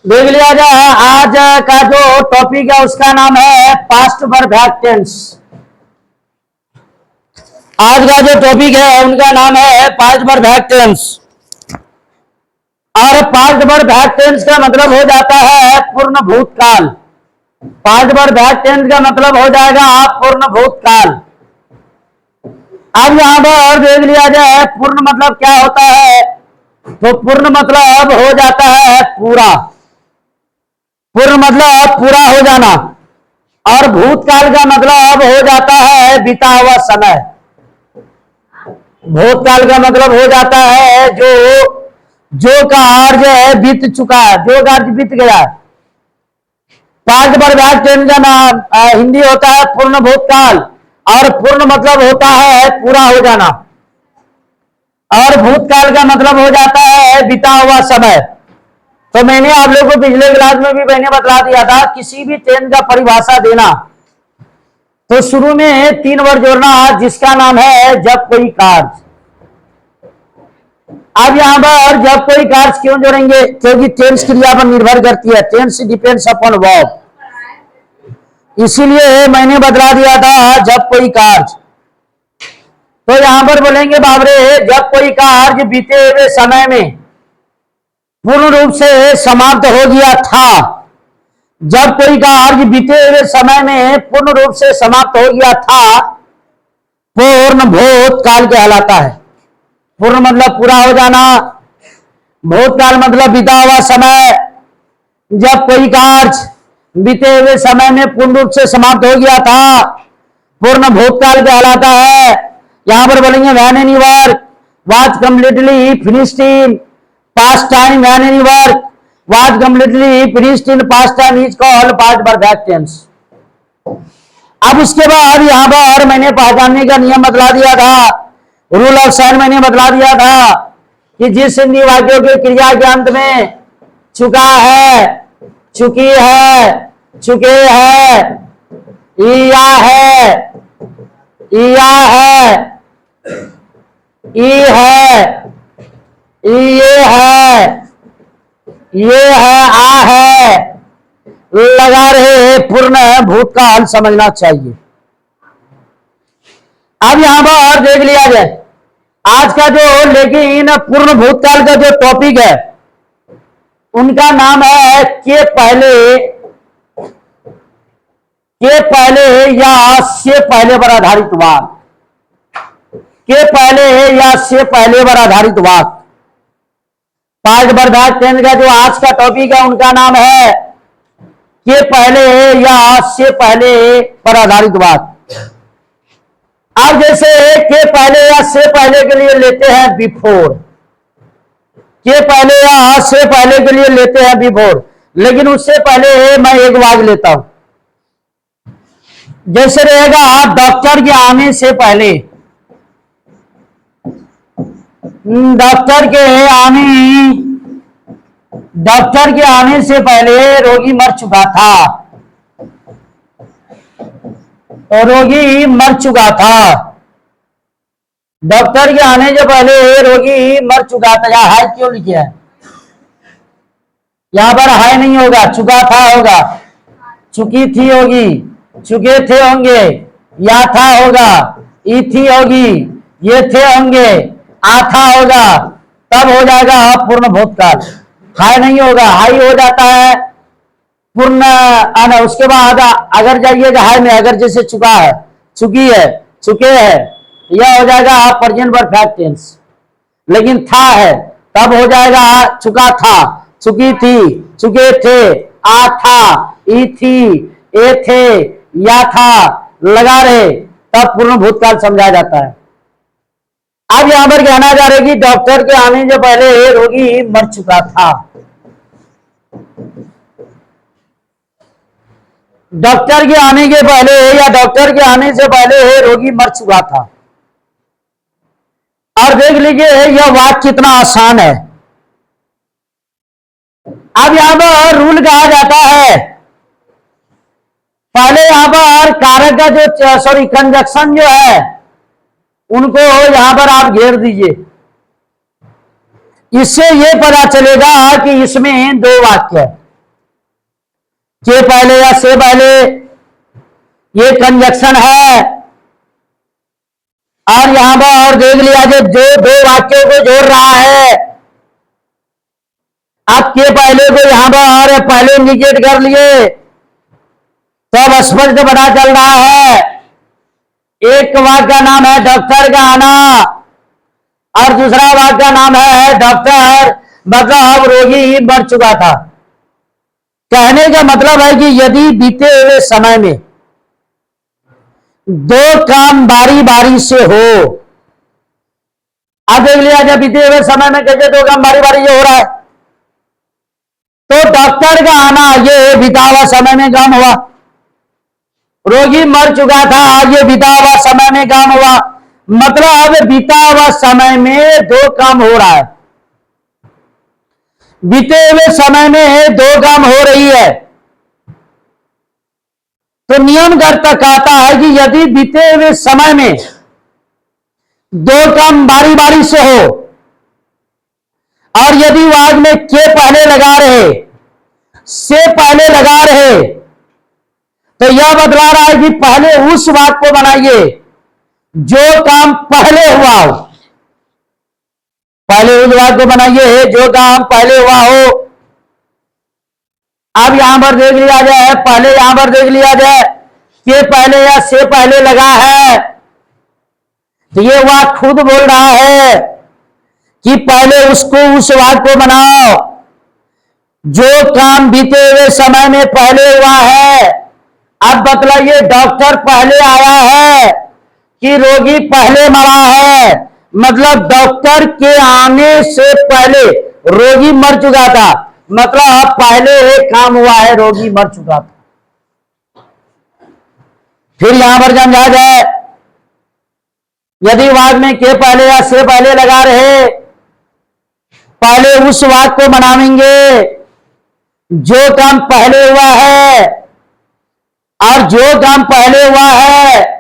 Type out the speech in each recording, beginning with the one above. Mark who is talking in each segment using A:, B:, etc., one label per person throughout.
A: देख लिया जाए। आज का जो टॉपिक है उसका नाम है पास्ट परफेक्ट टेंस। आज का जो टॉपिक है उनका नाम है पास्ट परफेक्ट टेंस। और पास्ट परफेक्ट टेंस का मतलब हो जाता है पूर्ण भूतकाल। पास्ट परफेक्ट टेंस का मतलब हो जाएगा पूर्ण भूतकाल। अब यहां पर देख लिया जाए पूर्ण मतलब क्या होता है, तो पूर्ण मतलब हो जाता है पूरा। पूर्ण मतलब पूरा हो जाना। और भूतकाल का मतलब हो जाता है बीता हुआ समय। भूतकाल का मतलब हो जाता है जो कार्य बीत चुका है, जो कार्य बीत गया है। पास्ट परफेक्ट टेंस का नाम हिंदी होता है पूर्ण भूतकाल। और पूर्ण मतलब होता है पूरा हो जाना। और भूतकाल का मतलब हो जाता है बीता हुआ समय। तो मैंने आप लोगों को पिछले क्लास में भी मैंने बता दिया था, किसी भी टेंस का परिभाषा देना तो शुरू में 3 वर्ड जोड़ना, जिसका नाम है जब कोई कार्य। अब यहां पर जब कोई कार्य क्यों जोड़ेंगे, क्योंकि टेंस क्रिया पर निर्भर करती है। टेंस डिपेंड्स अपॉन वर्ब, इसीलिए मैंने बता दिया था जब कोई कार्य। तो यहां पर बोलेंगे बाबरे, जब कोई कार्य बीते हुए समय में पूर्ण रूप से समाप्त हो गया था। जब कोई कार्य बीते हुए समय में पूर्ण रूप से समाप्त हो गया था, पूर्ण भूतकाल कहलाता है। पूर्ण मतलब पूरा हो जाना, भूतकाल मतलब बीता हुआ समय। जब कोई कार्य बीते हुए समय में पूर्ण रूप से समाप्त हो गया था, पूर्ण भूतकाल कहलाता है। यहां पर बोलेंगे when any work was completely finished in past time, when any work was completely finished in past time is called past perfect tense. अब उसके बाद यहां पर मैंने पहचानने का नियम बतला दिया था, रूल ऑफ साइन मैंने बतला दिया था कि जिस हिंदी वाक्यों के क्रिया के अंत में चुका है, चुकी है, चुके है, इया है, इया है, ई है, ये है, ये है, आ है, लगा रहे पूर्ण भूतकाल समझना चाहिए। अब यहां पर देख लिया जाए आज का जो, लेकिन पूर्ण भूतकाल का जो टॉपिक है उनका नाम है के पहले या से पहले पर आधारित वाक्य। के पहले या से पहले पर आधारित वाक्य। पास्ट परफेक्ट टेंस का जो आज का टॉपिक है उनका नाम है के पहले या से पहले पर आधारित वाक्य। अब जैसे के पहले या से पहले के लिए लेते हैं बिफोर, के पहले या से पहले के लिए लेते हैं बिफोर, लेकिन उससे पहले मैं एक वाक्य लेता हूं। जैसे रहेगा डॉक्टर के आने से पहले, डॉक्टर के आने से पहले रोगी मर चुका था, रोगी मर चुका था। डॉक्टर के आने से पहले रोगी मर चुका था। यहां हाय क्यों लिखा है, यहां पर हाय नहीं होगा, चुका था होगा, चुकी थी होगी, चुके थे होंगे, या था होगा, ई थी होगी, ये थे होंगे, आथा होगा, तब हो जाएगा पूर्ण भूतकाल। हाय नहीं होगा, हाई हो जाता है पूर्ण आना। उसके बाद अगर जाइएगा हाय में, अगर जैसे चुका है, चुकी है, चुके है, यह हो जाएगा प्रेजेंट परफेक्ट टेंस। लेकिन था है तब हो जाएगा चुका था, चुकी थी, चुके थे, आ था, ई थी, ए थे, या था, लगा रहे, तब पूर्ण भूतकाल समझा जाता है। अब यहां पर कहना जा रहा है कि डॉक्टर के आने से पहले रोगी मर चुका था। डॉक्टर के आने के पहले या डॉक्टर के आने से पहले रोगी मर चुका था। और देख लीजिए यह वाक्य कितना आसान है। अब यहां पर रूल कहा जाता है पहले यहां पर कारक का जो कंजक्शन जो है उनको यहां पर आप घेर दीजिए। इससे यह पता चलेगा कि इसमें दो वाक्य है, के पहले या से पहले, ये कंजक्शन है। और यहां पर और देख लिया जो दो वाक्यों को जोड़ रहा है, आप के पहले को यहां पर पहले इंडिकेट कर लिए तो अब स्पष्ट पता चल रहा है। एक वाक्य का नाम है डॉक्टर का आना और दूसरा वाक्य का नाम है डॉक्टर, मतलब रोगी मर चुका था। कहने का मतलब है कि यदि बीते हुए समय में दो काम बारी बारी से हो, आप देख लिया जब बीते हुए समय में कैसे दो काम बारी बारी से हो रहा है, तो डॉक्टर का आना ये बीता हुआ समय में काम हुआ, रोगी मर चुका था ये बीता हुआ समय में काम हुआ। मतलब बीता हुआ समय में दो काम हो रहा है, बीते हुए समय में दो काम हो रही है। तो नियम कहता है कि यदि बीते हुए समय में दो काम बारी बारी से हो और यदि वाक्य में के पहले लगा रहे, से पहले लगा रहे, तो यह बतला रहा है कि पहले उस वाक्य को बनाइए जो काम पहले हुआ हो, पहले उस वाक्य को बनाइए जो काम पहले हुआ हो। अब यहां पर देख लिया जाए, पहले यहां पर देख लिया जाए के पहले या से पहले लगा है, तो ये वाक्य खुद बोल रहा है कि पहले उसको उस वाक्य को बनाओ जो काम बीते हुए समय में पहले हुआ है। अब बतलाइए डॉक्टर पहले आया है कि रोगी पहले मरा है, मतलब डॉक्टर के आने से पहले रोगी मर चुका था, मतलब पहले एक काम हुआ है, रोगी मर चुका था। फिर यहां पर समझा जाए, यदि वाक्य में के पहले या से पहले लगा रहे, पहले उस वाक्य को बनाएंगे जो काम पहले हुआ है, और जो काम पहले हुआ है,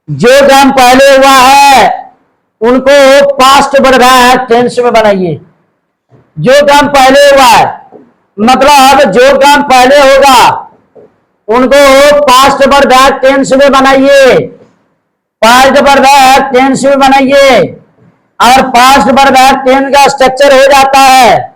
A: जो काम पहले हुआ है उनको पास्ट परफेक्ट टेंस में बनाइए। जो काम पहले हुआ है मतलब जो काम पहले होगा उनको पास्ट परफेक्ट टेंस में बनाइए, पास्ट परफेक्ट टेंस में बनाइए। और पास्ट परफेक्ट टेंस का स्ट्रक्चर हो जाता है,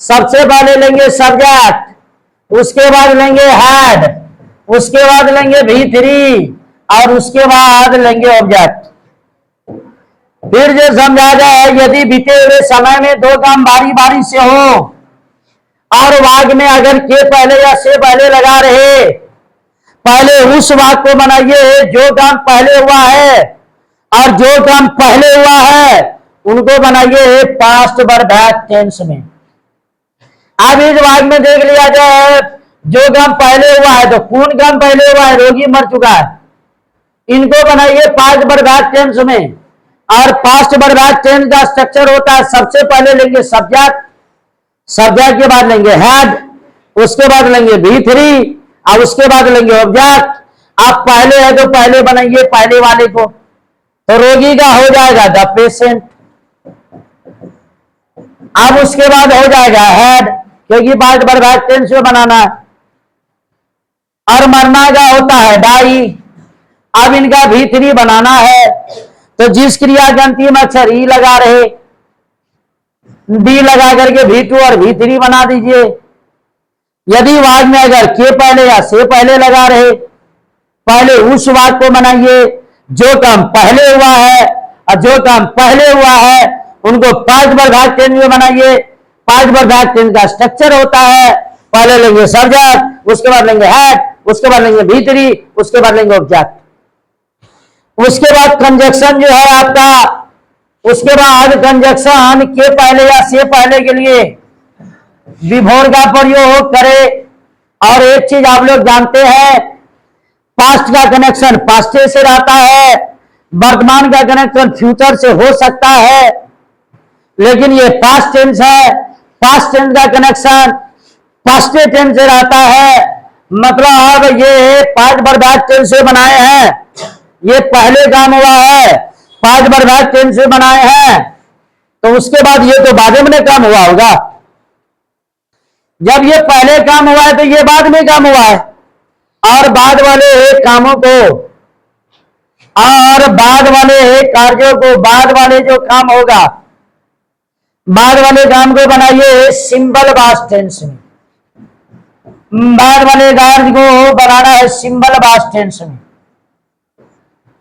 A: सबसे पहले लेंगे सब्जेक्ट, उसके बाद लेंगे हेड, उसके बाद लेंगे V3 और उसके बाद लेंगे ऑब्जेक्ट। फिर जो समझा जाए, यदि बीते हुए समय में दो काम बारी बारी से हो और वाक्य में अगर के पहले या से पहले लगा रहे, पहले उस वाक्य को बनाइए जो काम पहले हुआ है, और जो काम पहले हुआ है उनको बनाइए पास्ट परफेक्ट टेंस में। अब इस वाक्य में देख लिया जाए, जो काम पहले हुआ है, तो कौन काम पहले हुआ है, रोगी मर चुका है, इनको बनाइए पास्ट परफेक्ट टेंस में। और पास्ट परफेक्ट टेंस का स्ट्रक्चर होता है, सबसे पहले लेंगे सब्जेक्ट, सब्जेक्ट के बाद लेंगे हेड, उसके बाद लेंगे V3 और उसके बाद लेंगे ऑब्जेक्ट। आप पहले है तो पहले बनाइए पहले वाले को, तो रोगी का हो जाएगा द पेशेंट। अब उसके बाद हो जाएगा हेड, क्योंकि पास्ट परफेक्ट टेंस में बनाना है। और मरना का होता है डाई। अब इनका V3 बनाना है, तो जिस क्रिया के अंतिम अक्षर ई लगा रहे, डी लगा करके V2 और V3 बना दीजिए। यदि वाक्य में अगर के पहले या से पहले लगा रहे, पहले उस वाक्य को बनाइए जो काम पहले हुआ है, और जो काम पहले हुआ है उनको पास्ट परफेक्ट टेंस में बनाइए। पास्ट परफेक्ट टेंस का स्ट्रक्चर होता है, पहले लेंगे सब्जेक्ट, उसके बाद लेंगे हेड, उसके बाद लेंगे V3, उसके बाद लेंगे ऑब्जेक्ट। उसके बाद कंजक्शन जो है आपका, उसके बाद कंजक्शन के पहले या से पहले के लिए विभोर का प्रयोग करें। और एक चीज आप लोग जानते हैं, पास्ट का कनेक्शन पास्ट से रहता है, वर्तमान का कनेक्शन फ्यूचर से हो सकता है, लेकिन ये पास्ट टेंस है, पास्ट टेंस का कनेक्शन पास्ट टेंस से रहता है, मतलब ये पांच बर्बाद टेंस से बनाए हैं, ये पहले काम हुआ है, पांच बर्बाद टेंस से बनाए हैं, तो उसके बाद ये तो बाद में काम हुआ होगा। जब ये पहले काम हुआ है तो ये बाद में काम हुआ है, और बाद वाले कामों को और बाद वाले कार्यों को, बाद वाले जो काम होगा, बाद वाले काम को बनाइए सिंपल पास्ट टेंस में। बाद वाले कार्य को बनाना है सिंपल पास्ट टेंस में।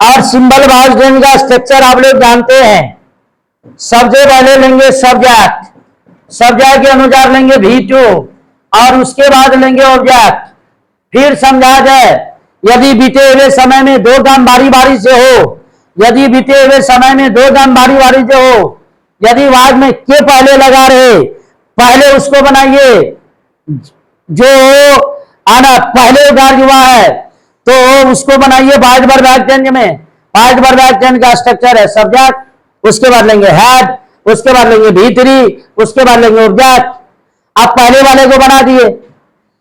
A: और सिंपल पास्ट टेंस का स्ट्रक्चर आप लोग जानते हैं। सबसे पहले लेंगे सब्जेक्ट, सब्जेक्ट के अनुसार लेंगे V2 और उसके बाद लेंगे ऑब्जेक्ट। फिर समझा जाए यदि बीते हुए समय में दो काम बारी बारी से हो, यदि बीते हुए समय में दो काम बारी बारी से हो, यदि बाद में के पहले लगा रहे, पहले उसको बनाइए जो आना पहले कार्य हुआ है तो उसको बनाइए पांच बर्बाद टेंस में। पांच बर्बाद टेंस का स्ट्रक्चर है सब्जेक्ट, उसके बाद लेंगे हेड, उसके बाद लेंगे V3, उसके बाद लेंगे ऑब्जेक्ट। आप पहले वाले को बना दिए।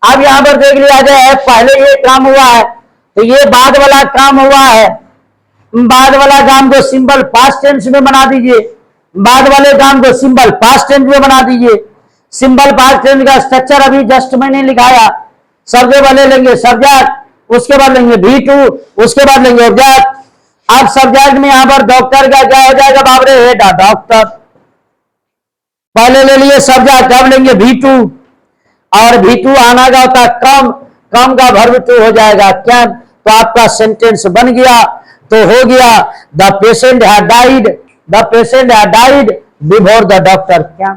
A: अब यहां पर देख लिया जाए पहले ये काम हुआ है तो ये बाद वाला काम हुआ है, बाद वाला काम को सिंपल पास्ट टेंस में बना दीजिए, बाद वाले काम को सिंपल पास्ट टेंस में बना दीजिए। सिंपल पास्ट टेंस का स्ट्रक्चर अभी जस्ट मैंने लिखाया। सबसे पहले लेंगे सब्जेक्ट, उसके बाद लेंगे V2, उसके बाद लेंगे ऑब्जेक्ट। अब सब्जेक्ट में यहां पर डॉक्टर का क्या हो जाएगा बाबरे, हेड डॉक्टर। पहले ले लिए सब्जेक्ट, अब लेंगे V2 और V2 आना का होता है कम, कम का वर्ब टू हो जाएगा कैन। तो आपका सेंटेंस बन गया, तो हो गया the patient had died, the patient had died before the doctor can.